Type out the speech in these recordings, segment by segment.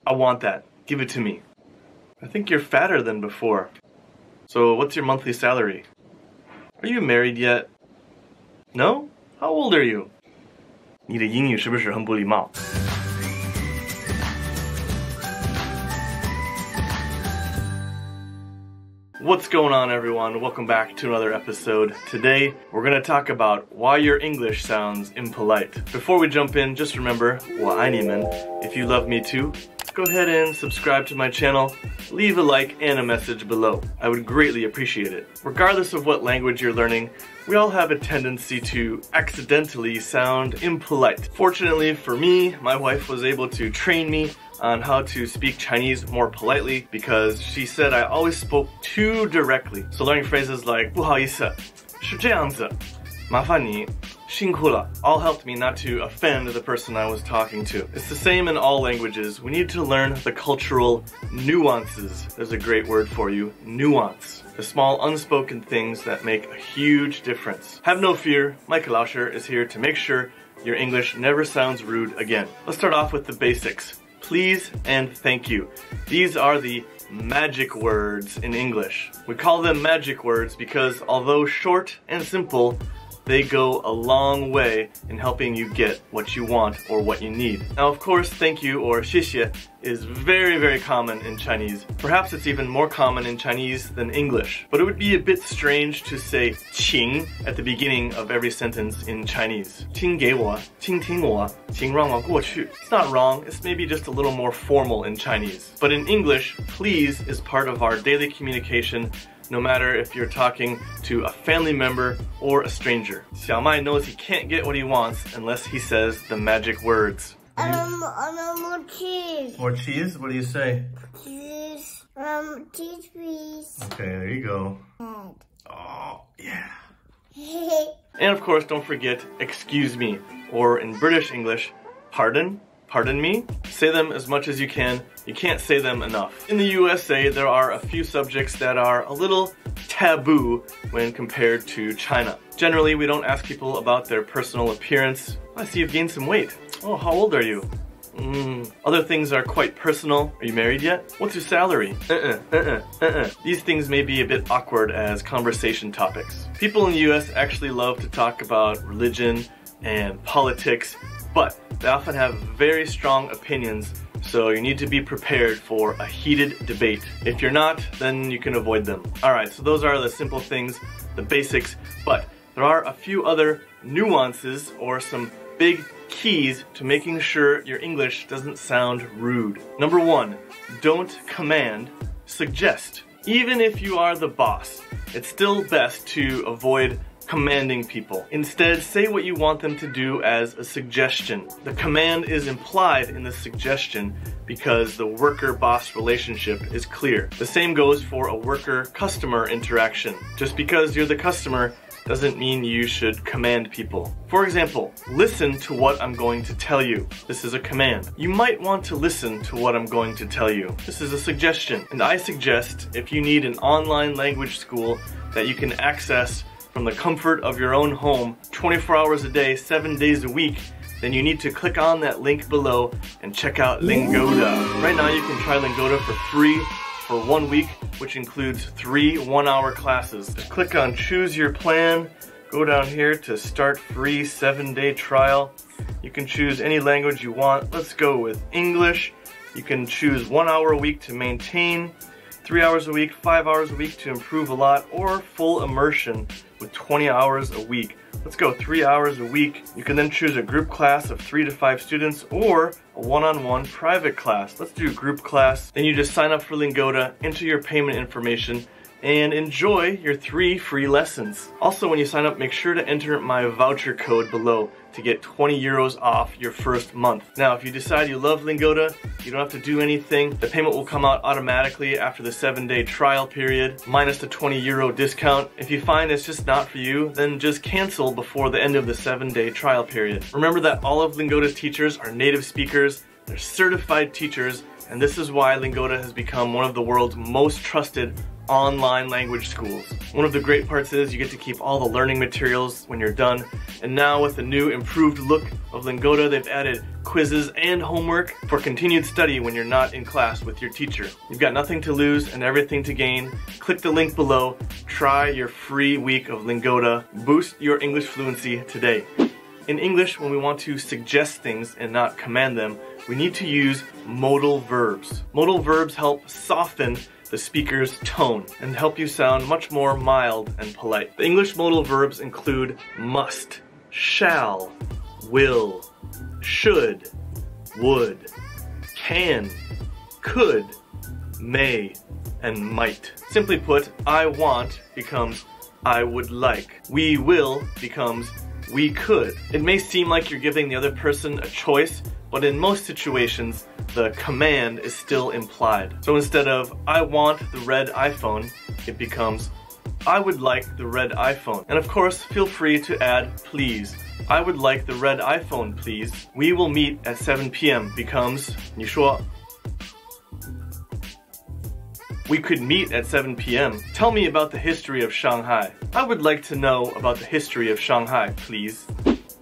I want that. Give it to me. I think you're fatter than before. So what's your monthly salary? Are you married yet? No? How old are you? 你的英语是不是很不礼貌？ What's going on, everyone? Welcome back to another episode. Today, we're going to talk about why your English sounds impolite. Before we jump in, just remember, 我爱你们. If you love me too, go ahead and subscribe to my channel, leave a like and a message below. I would greatly appreciate it. Regardless of what language you're learning, we all have a tendency to accidentally sound impolite. Fortunately for me, my wife was able to train me on how to speak Chinese more politely because she said I always spoke too directly. So learning phrases like 不好意思,是这样子,麻烦你,辛苦了 all helped me not to offend the person I was talking to. It's the same in all languages. We need to learn the cultural nuances. There's a great word for you, nuance. The small unspoken things that make a huge difference. Have no fear,麦克老师 is here to make sure your English never sounds rude again. Let's start off with the basics. Please and thank you. These are the magic words in English. We call them magic words because although short and simple, they go a long way in helping you get what you want or what you need. Now, of course, thank you or 谢谢 is very, very common in Chinese. Perhaps it's even more common in Chinese than English. But it would be a bit strange to say 请 at the beginning of every sentence in Chinese. 请给我,请听我,请让我过去. It's not wrong, it's maybe just a little more formal in Chinese. But in English, please is part of our daily communication, no matter if you're talking to a family member or a stranger. Xiao Mai knows he can't get what he wants unless he says the magic words. More cheese. More cheese? What do you say? Cheese. Cheese, please. Okay, there you go. Oh, yeah. And of course, don't forget, excuse me, or in British English, pardon. Pardon me? Say them as much as you can. You can't say them enough. In the USA, there are a few subjects that are a little taboo when compared to China. Generally, we don't ask people about their personal appearance. I see you've gained some weight. Oh, how old are you? Other things are quite personal. Are you married yet? What's your salary? These things may be a bit awkward as conversation topics. People in the US actually love to talk about religion and politics, but they often have very strong opinions, so you need to be prepared for a heated debate. If you're not, then you can avoid them. Alright, so those are the simple things, the basics, but there are a few other nuances or some big keys to making sure your English doesn't sound rude. Number one, don't command, suggest. Even if you are the boss, it's still best to avoid commanding people. Instead, say what you want them to do as a suggestion. The command is implied in the suggestion because the worker-boss relationship is clear. The same goes for a worker-customer interaction. Just because you're the customer doesn't mean you should command people. For example, listen to what I'm going to tell you. This is a command. You might want to listen to what I'm going to tell you. This is a suggestion. And I suggest if you need an online language school that you can access from the comfort of your own home, 24 hours a day, 7 days a week, then you need to click on that link below and check out Lingoda. Right now you can try Lingoda for free for 1 week, which includes 3 one-hour classes. Just click on choose your plan, go down here to start free 7-day trial. You can choose any language you want. Let's go with English. You can choose 1 hour a week to maintain, 3 hours a week, 5 hours a week to improve a lot, or full immersion with 20 hours a week. Let's go 3 hours a week. You can then choose a group class of 3 to 5 students or a one-on-one private class. Let's do group class. Then you just sign up for Lingoda, enter your payment information, and enjoy your 3 free lessons. Also, when you sign up, make sure to enter my voucher code below to get 20 euros off your first month. Now, if you decide you love Lingoda, you don't have to do anything. The payment will come out automatically after the 7-day trial period, minus the 20 euro discount. If you find it's just not for you, then just cancel before the end of the 7-day trial period. Remember that all of Lingoda's teachers are native speakers, they're certified teachers, and this is why Lingoda has become one of the world's most trusted online language schools. One of the great parts is you get to keep all the learning materials when you're done. And now with the new improved look of Lingoda, they've added quizzes and homework for continued study when you're not in class with your teacher. You've got nothing to lose and everything to gain. Click the link below. Try your free week of Lingoda. Boost your English fluency today. In English, when we want to suggest things and not command them, we need to use modal verbs. Modal verbs help soften the speaker's tone and help you sound much more mild and polite. The English modal verbs include must, shall, will, should, would, can, could, may, and might. Simply put, I want becomes I would like. We will becomes we could. It may seem like you're giving the other person a choice, but in most situations, the command is still implied. So instead of I want the red iPhone, it becomes I would like the red iPhone. And of course, feel free to add please. I would like the red iPhone, please. We will meet at 7 p.m. becomes 你说 We could meet at 7 p.m. Tell me about the history of Shanghai. I would like to know about the history of Shanghai, please.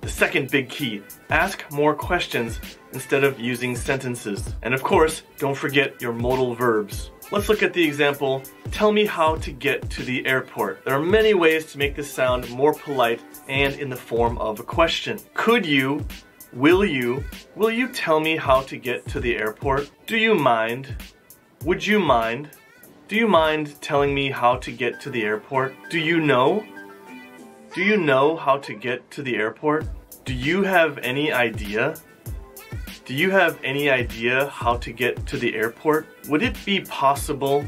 The second big key, ask more questions instead of using sentences. And of course, don't forget your modal verbs. Let's look at the example, tell me how to get to the airport. There are many ways to make this sound more polite and in the form of a question. Could you, will you tell me how to get to the airport? Do you mind? Would you mind? Do you mind telling me how to get to the airport? Do you know? Do you know how to get to the airport? Do you have any idea? Do you have any idea how to get to the airport? Would it be possible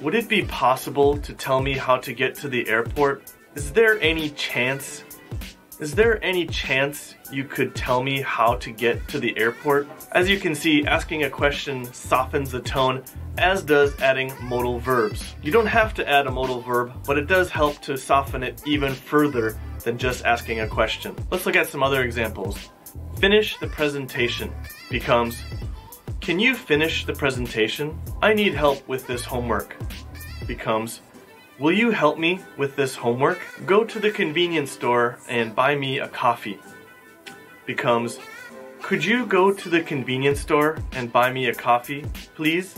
to tell me how to get to the airport? Is there any chance you could tell me how to get to the airport? As you can see, asking a question softens the tone, as does adding modal verbs. You don't have to add a modal verb, but it does help to soften it even further than just asking a question. Let's look at some other examples. Finish the presentation becomes, can you finish the presentation? I need help with this homework becomes, will you help me with this homework? Go to the convenience store and buy me a coffee becomes, could you go to the convenience store and buy me a coffee, please?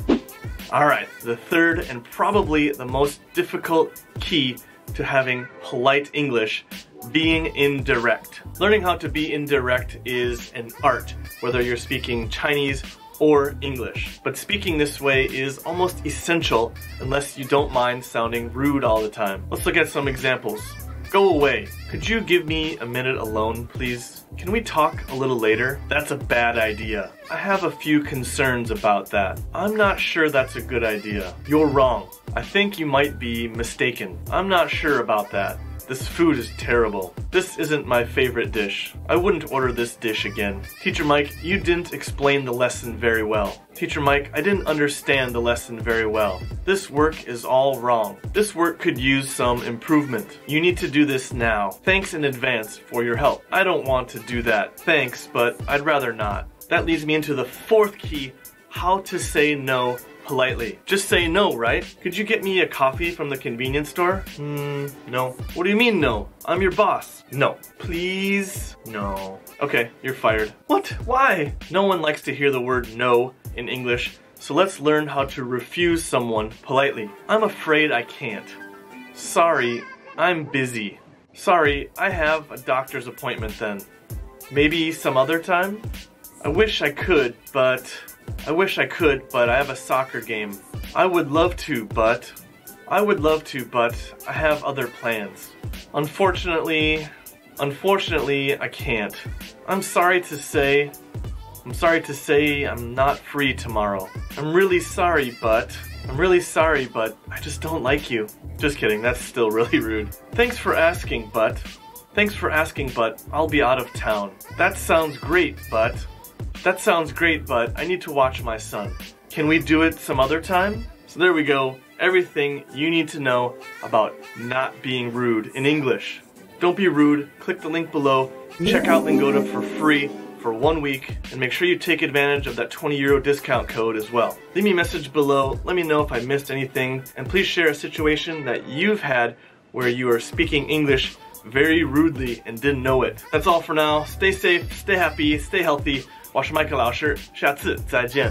Alright, the third and probably the most difficult key to having polite English, being indirect. Learning how to be indirect is an art, whether you're speaking Chinese or English. But speaking this way is almost essential unless you don't mind sounding rude all the time. Let's look at some examples. Go away. Could you give me a minute alone, please? Can we talk a little later? That's a bad idea. I have a few concerns about that. I'm not sure that's a good idea. You're wrong. I think you might be mistaken. I'm not sure about that. This food is terrible. This isn't my favorite dish. I wouldn't order this dish again. Teacher Mike, you didn't explain the lesson very well. Teacher Mike, I didn't understand the lesson very well. This work is all wrong. This work could use some improvement. You need to do this now. Thanks in advance for your help. I don't want to do that. Thanks, but I'd rather not. That leads me into the fourth key, how to say no politely. Just say no, right? Could you get me a coffee from the convenience store? No. What do you mean no? I'm your boss. No. Please? No. Okay, you're fired. What? Why? No one likes to hear the word no in English, so let's learn how to refuse someone politely. I'm afraid I can't. Sorry, I'm busy. Sorry, I have a doctor's appointment then. Maybe some other time? I wish I could, but I have a soccer game. I would love to, but I have other plans. Unfortunately, I can't. I'm sorry to say I'm not free tomorrow. I'm really sorry, but I just don't like you. Just kidding, that's still really rude. Thanks for asking, but I'll be out of town. That sounds great, but I need to watch my son. Can we do it some other time? So there we go. Everything you need to know about not being rude in English. Don't be rude. Click the link below. Check out Lingoda for free for for 1 week, and make sure you take advantage of that €20 discount code as well. Leave me a message below, let me know if I missed anything, and please share a situation that you've had where you are speaking English very rudely and didn't know it. That's all for now. Stay safe, stay happy, stay healthy. 我是麦克老师，下次再见。